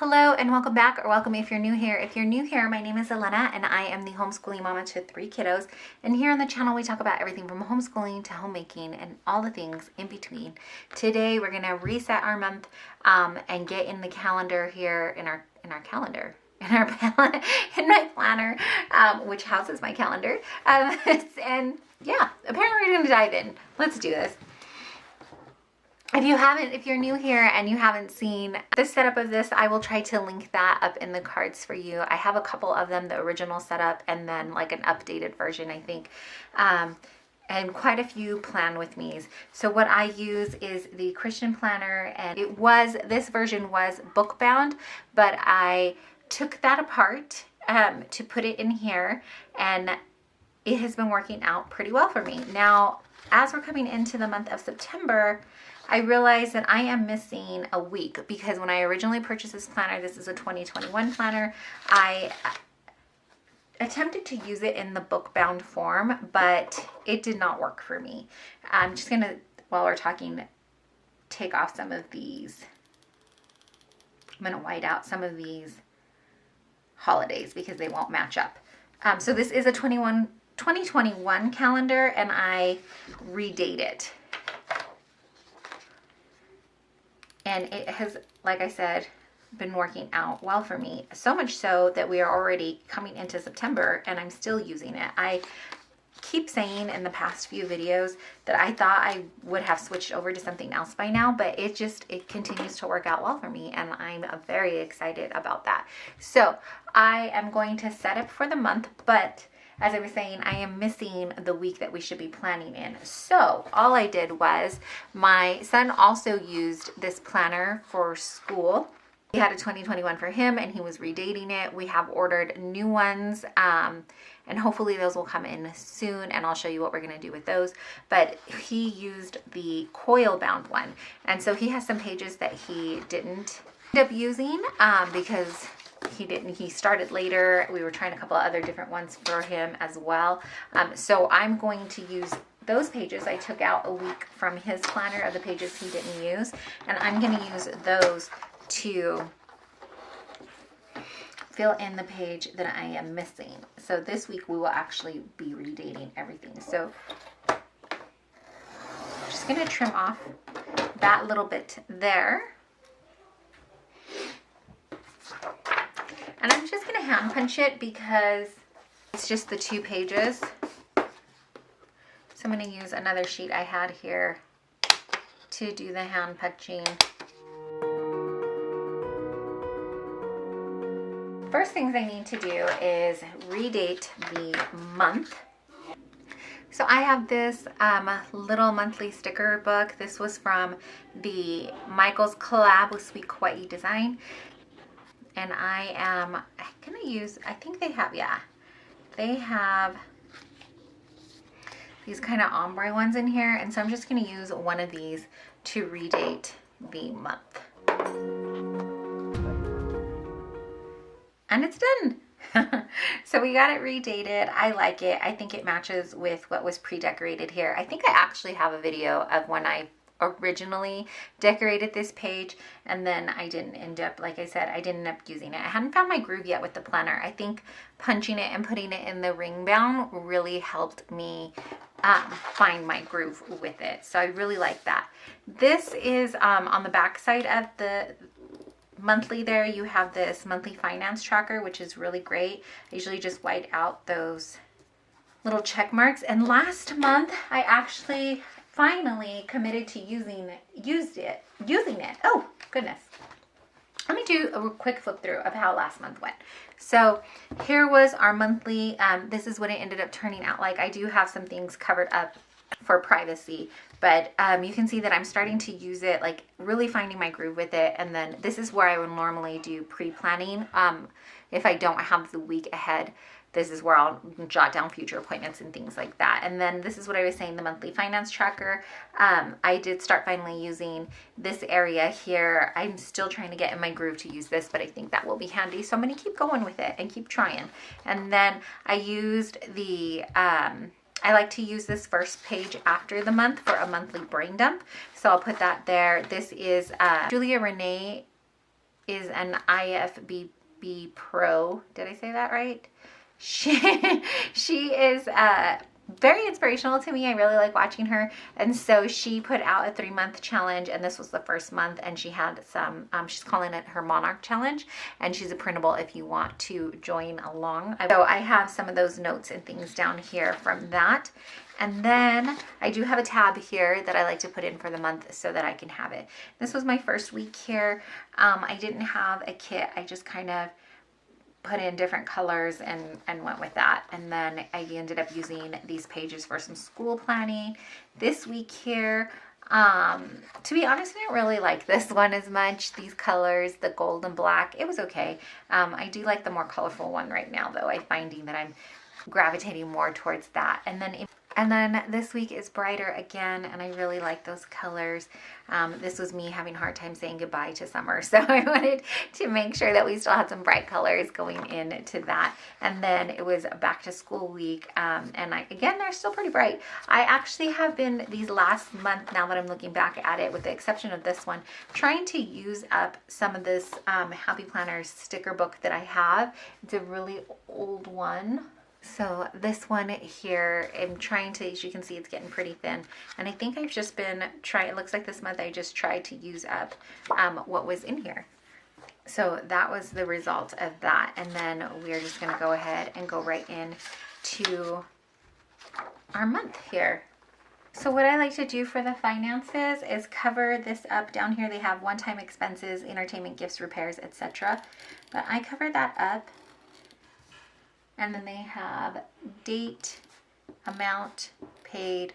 Hello and welcome back, or welcome if you're new here. If you're new here, my name is Elena and I am the homeschooling mama to 3 kiddos. And here on the channel, we talk about everything from homeschooling to homemaking and all the things in between. Today, we're gonna reset our month and get in the calendar here in our calendar. In my planner, which houses my calendar. And yeah, apparently we're gonna dive in. Let's do this. If you're new here and you haven't seen the setup of this, I will try to link that up in the cards for you. I have a couple of them, the original setup and then like an updated version, I think. And quite a few plan with me's. So what I use is the Christian planner, and this version was book bound, but I took that apart to put it in here, and it has been working out pretty well for me. Now, as we're coming into the month of September, I realized that I am missing a week, because when I originally purchased this planner, this is a 2021 planner, I attempted to use it in the book bound form, but it did not work for me. I'm just gonna, while we're talking, take off some of these. I'm gonna white out some of these holidays because they won't match up. So this is a 2021 calendar, and I redate it. And it has, like I said, been working out well for me. So much so that we are already coming into September and I'm still using it. I keep saying in the past few videos that I thought I would have switched over to something else by now, but it continues to work out well for me, and I'm very excited about that. So I am going to set up for the month, but as I was saying, I am missing the week that we should be planning in. So all I did was, my son also used this planner for school. He had a 2021 for him and he was redating it. We have ordered new ones, and hopefully those will come in soon, and I'll show you what we're gonna do with those. But he used the coil bound one. And so he has some pages that he didn't end up using because he started later. We were trying a couple of other different ones for him as well. So I'm going to use those pages. I took out a week from his planner of the pages he didn't use, and I'm going to use those to fill in the page that I am missing. So this week we will actually be redating everything. So I'm just going to trim off that little bit there. And I'm just going to hand punch it because it's just the 2 pages. So I'm going to use another sheet I had here to do the hand punching. First things I need to do is redate the month. So I have this little monthly sticker book. This was from the Michael's collab with Sweet Kawaii Design. And I am gonna use, I think they have these kind of ombre ones in here. And so I'm just gonna use one of these to redate the month. And it's done. So we got it redated. I like it. I think it matches with what was pre-decorated here. I think I actually have a video of when I originally decorated this page, and then I didn't end up, like I said, I didn't end up using it. I hadn't found my groove yet with the planner. I think punching it and putting it in the ring bound really helped me find my groove with it. So I really like that. This is on the back side of the monthly there, you have this monthly finance tracker, which is really great. I usually just white out those little check marks. And last month, I actually finally committed to using it. Oh, goodness. Let me do a quick flip through of how last month went. So here was our monthly. This is what it ended up turning out like. I do have some things covered up for privacy, but you can see that I'm starting to use it, like really finding my groove with it. And then this is where I would normally do pre-planning. If I don't have the week ahead, this is where I'll jot down future appointments and things like that. And then this is what I was saying, the monthly finance tracker. I did start finally using this area here. I'm still trying to get in my groove to use this, but I think that will be handy. So I'm gonna keep going with it and keep trying. And then I used the, I like to use this first page after the month for a monthly brain dump. So I'll put that there. This is Julia Renee is an IFBB Pro. Did I say that right? She is very inspirational to me. I really like watching her. And so she put out a 3-month challenge, and this was the first month, and she had some, she's calling it her Monarch Challenge, and she's a printable if you want to join along. So I have some of those notes and things down here from that. And then I do have a tab here that I like to put in for the month so that I can have it. This was my first week here. I didn't have a kit. I just kind of put in different colors and went with that. And then I ended up using these pages for some school planning. This week here, to be honest, I didn't really like this one as much. These colors, the gold and black, it was okay. I do like the more colorful one right now though. I'm finding that I'm gravitating more towards that. And then this week is brighter again, and I really like those colors. This was me having a hard time saying goodbye to summer, so I wanted to make sure that we still had some bright colors going into that. And then it was back to school week, and again, they're still pretty bright. I actually have been, these last month, now that I'm looking back at it, with the exception of this one, trying to use up some of this Happy Planners sticker book that I have. It's a really old one. So this one here, I'm trying to, as you can see, it's getting pretty thin. And I think I've just been trying, it looks like this month I just tried to use up what was in here. So that was the result of that. And then we're just going to go ahead and go right in to our month here. So what I like to do for the finances is cover this up. Down here they have one-time expenses, entertainment, gifts, repairs, etc. But I cover that up. And then they have date, amount, paid,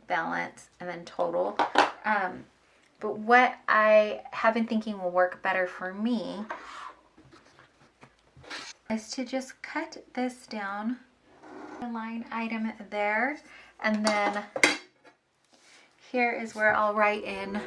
balance, and then total. But what I have been thinking will work better for me is to just cut this down, the line item there, and then here is where I'll write in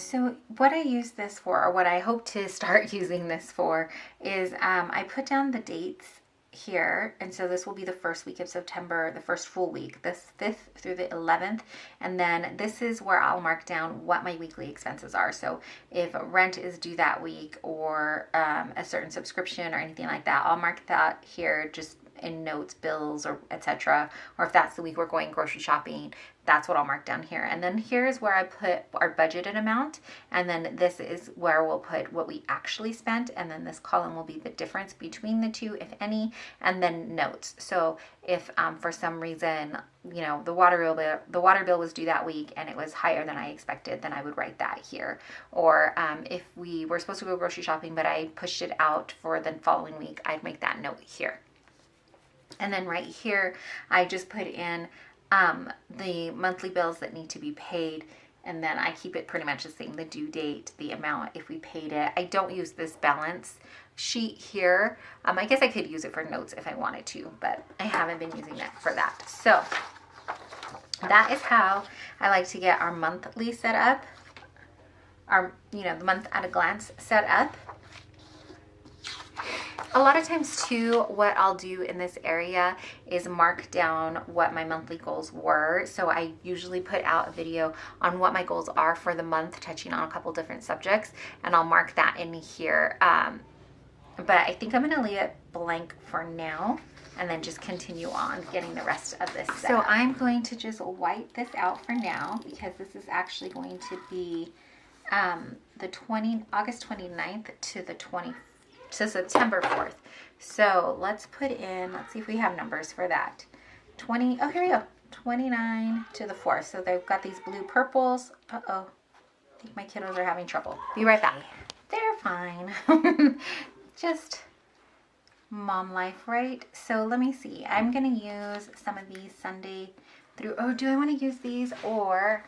So what I use this for, or what I hope to start using this for, is I put down the dates here, and so this will be the first week of September, the first full week, the 5th through the 11th, and then this is where I'll mark down what my weekly expenses are. So if rent is due that week, or a certain subscription or anything like that, I'll mark that here just in notes, bills, or etc. Or if that's the week we're going grocery shopping, that's what I'll mark down here. And then here is where I put our budgeted amount, and then this is where we'll put what we actually spent, and then this column will be the difference between the two, if any, and then notes. So if for some reason, you know, the water bill was due that week and it was higher than I expected, then I would write that here. Or if we were supposed to go grocery shopping but I pushed it out for the following week, I'd make that note here. And then right here, I just put in the monthly bills that need to be paid, and then I keep it pretty much the same, the due date, the amount, if we paid it. I don't use this balance sheet here. I guess I could use it for notes if I wanted to, but I haven't been using it for that. So that is how I like to get our monthly set up, our, you know, the month at a glance set up. A lot of times too, what I'll do in this area is mark down what my monthly goals were. So I usually put out a video on what my goals are for the month, touching on a couple different subjects, and I'll mark that in here. But I think I'm gonna leave it blank for now and then just continue on getting the rest of this set up. So I'm going to just wipe this out for now, because this is actually going to be August 29th to the 24th. To September 4th. So let's put in, let's see if we have numbers for that. Oh, here we go. 29 to the 4th. So they've got these blue purples. Uh-oh. I think my kiddos are having trouble. Be right back. They're fine. Just mom life, right? So let me see. I'm going to use some of these Sunday through, oh, do I want to use these? Or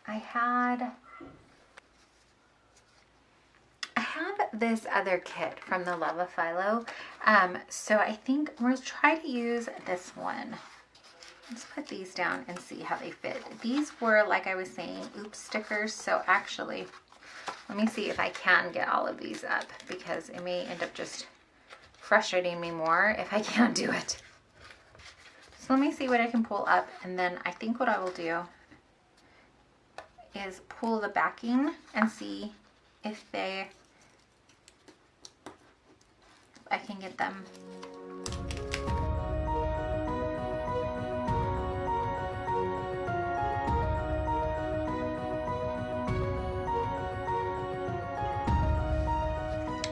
I have this other kit from the Love of Philo. So I think we'll try to use this one. Let's put these down and see how they fit. These were, like I was saying, oops stickers. So actually, let me see if I can get all of these up, because it may end up just frustrating me more if I can't do it. So let me see what I can pull up, and then I think what I will do is pull the backing and see if I can get them.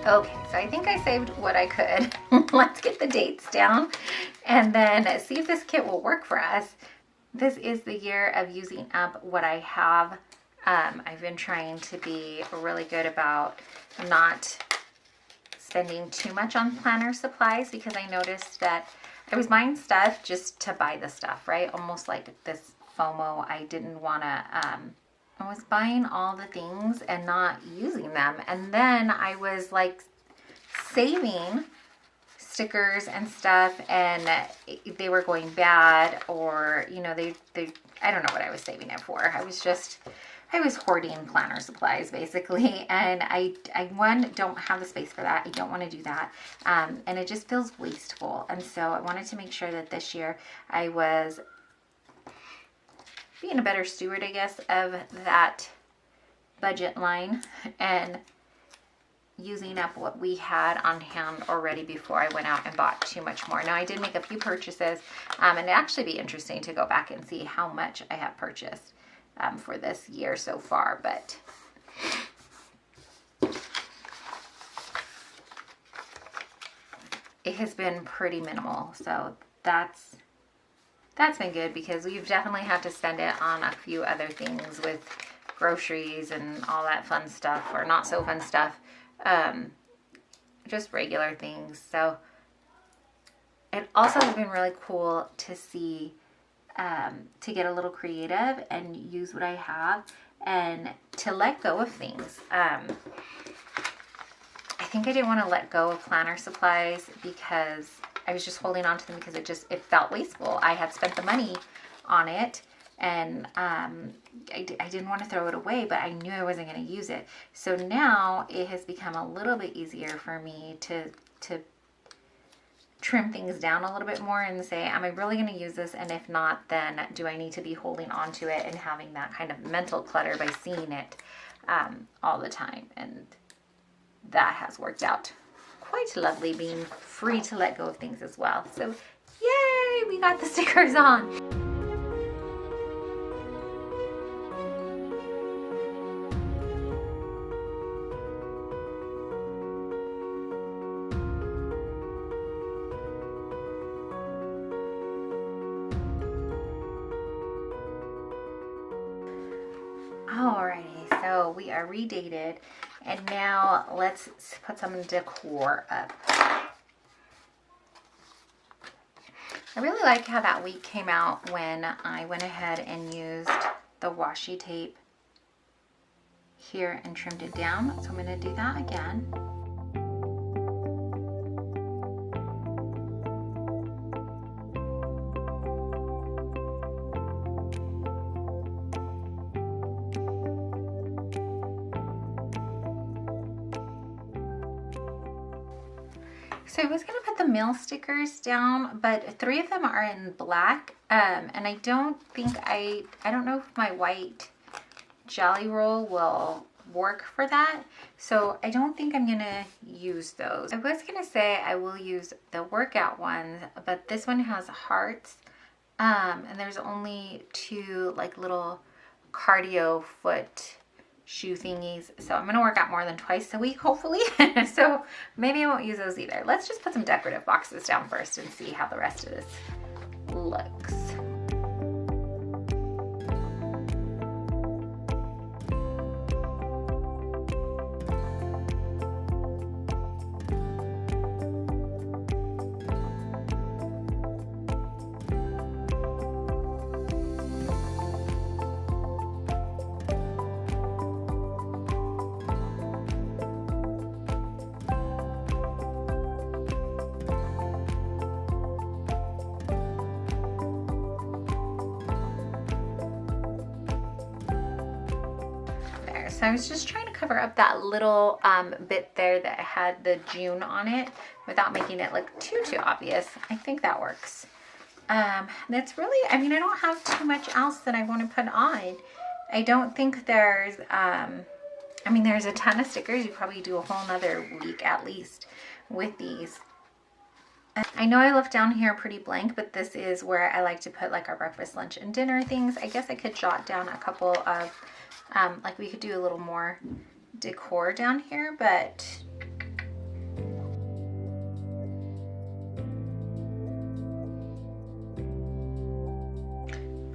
Okay, so I think I saved what I could. Let's get the dates down and then see if this kit will work for us. This is the year of using up what I have. I've been trying to be really good about not spending too much on planner supplies, because I noticed that I was buying stuff just to buy the stuff, right? Almost like this FOMO. I didn't want to, I was buying all the things and not using them. And then I was like saving stickers and stuff, and they were going bad, or, you know, they I don't know what I was saving it for. I was hoarding planner supplies basically, and I one, don't have the space for that. I don't want to do that, and it just feels wasteful. And so I wanted to make sure that this year I was being a better steward, I guess, of that budget line and using up what we had on hand already before I went out and bought too much more. Now, I did make a few purchases, and it'd actually be interesting to go back and see how much I have purchased for this year so far, but it has been pretty minimal. So that's been good, because we've definitely had to spend it on a few other things with groceries and all that fun stuff, or not so fun stuff, just regular things. So it also has been really cool to see, to get a little creative and use what I have and to let go of things. I think I didn't want to let go of planner supplies because I was just holding on to them because it felt wasteful. I had spent the money on it, and I didn't want to throw it away, but I knew I wasn't going to use it. So now it has become a little bit easier for me to trim things down a little bit more and say, am I really going to use this? And if not, then do I need to be holding on to it and having that kind of mental clutter by seeing it all the time? And that has worked out quite lovely, being free to let go of things as well. So yay, we got the stickers on. Alrighty, so we are redated, and now let's put some decor up. I really like how that week came out when I went ahead and used the washi tape here and trimmed it down. So I'm going to do that again. So I was going to put the mail stickers down, but 3 of them are in black, and I don't know if my white jelly roll will work for that, so I don't think I'm going to use those. I was going to say I will use the workout ones, but this one has hearts, and there's only 2 like little cardio foot shoe thingies, so I'm gonna work out more than twice a week, hopefully. So maybe I won't use those either. Let's just put some decorative boxes down first and see how the rest of this looks. So I was just trying to cover up that little bit there that had the June on it without making it look too obvious. I think that works. That's really, I mean, I don't have too much else that I want to put on. I don't think there's, I mean, there's a ton of stickers. You probably do a whole nother week at least with these. I know I left down here pretty blank, but this is where I like to put like our breakfast, lunch, and dinner things. I guess I could jot down a couple of, like we could do a little more decor down here, but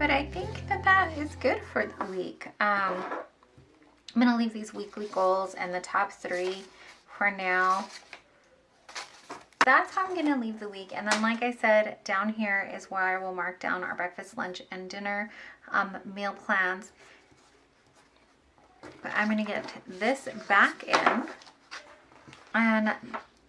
I think that that is good for the week. I'm gonna leave these weekly goals and the top 3 for now. That's how I'm gonna leave the week. And then like I said, down here is where I will mark down our breakfast, lunch, and dinner meal plans. But I'm gonna get this back in, and I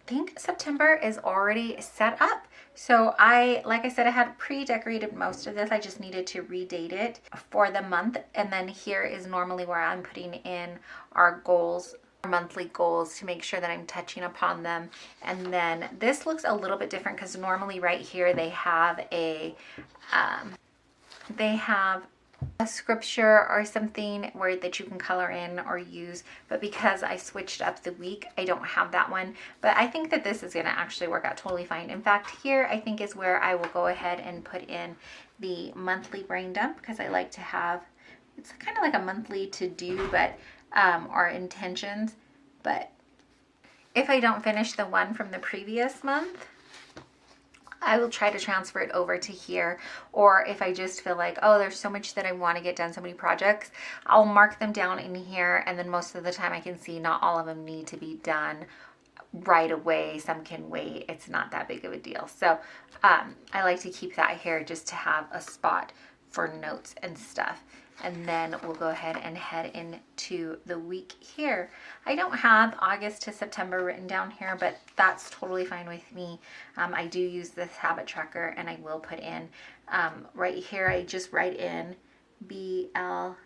think September is already set up. So like I said, I had pre-decorated most of this. I just needed to redate it for the month. And then here is normally where I'm putting in our goals, our monthly goals, to make sure that I'm touching upon them. And then this looks a little bit different because normally right here they have a scripture or something where that you can color in or use, but because I switched up the week, I don't have that one. But I think that this is going to actually work out totally fine. In fact, here I think is where I will go ahead and put in the monthly brain dump, because I like to have, it's kind of like a monthly to do, but or intentions. But if I don't finish the one from the previous month, I will try to transfer it over to here. Or if I just feel like, oh, there's so much that I want to get done, so many projects, I'll mark them down in here. And then most of the time I can see not all of them need to be done right away. Some can wait. It's not that big of a deal. So I like to keep that here just to have a spot for notes and stuff. And then we'll go ahead and head into the week here. I don't have August to September written down here, but that's totally fine with me. I do use this habit tracker, and I will put in right here, I just write in BLD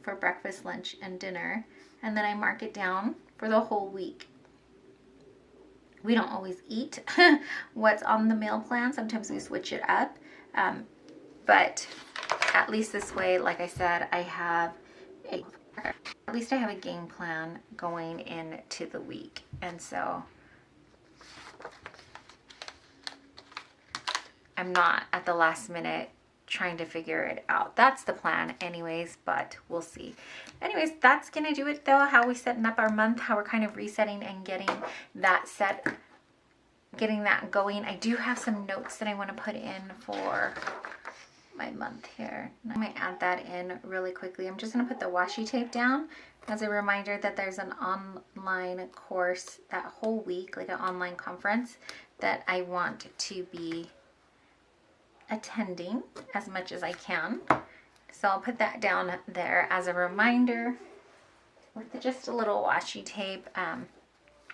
for breakfast, lunch, and dinner. And then I mark it down for the whole week. We don't always eat what's on the meal plan. Sometimes we switch it up. But at least this way, like I said, at least I have a game plan going into the week. And so I'm not at the last minute trying to figure it out. That's the plan anyways, but we'll see. Anyways, that's gonna do it though, how we setting up our month, how we're kind of resetting and getting that set, getting that going. I do have some notes that I want to put in for my month here. I might add that in really quickly. I'm just going to put the washi tape down as a reminder that there's an online course that whole week, like an online conference, that I want to be attending as much as I can. So I'll put that down there as a reminder with just a little washi tape.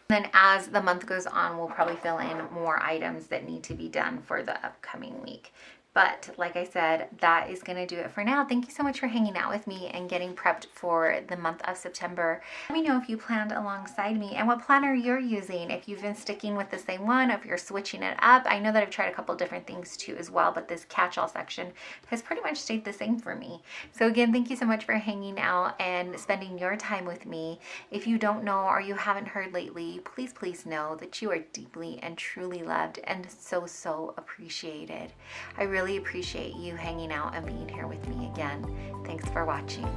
Then as the month goes on, we'll probably fill in more items that need to be done for the upcoming week. But like I said, that is going to do it for now. Thank you so much for hanging out with me and getting prepped for the month of September. Let me know if you planned alongside me and what planner you're using. If you've been sticking with the same one, if you're switching it up. I know that I've tried a couple different things too as well, but this catch-all section has pretty much stayed the same for me. So again, thank you so much for hanging out and spending your time with me. If you don't know or you haven't heard lately, please know that you are deeply and truly loved and so appreciated. I really appreciate you hanging out and being here with me again. Thanks for watching.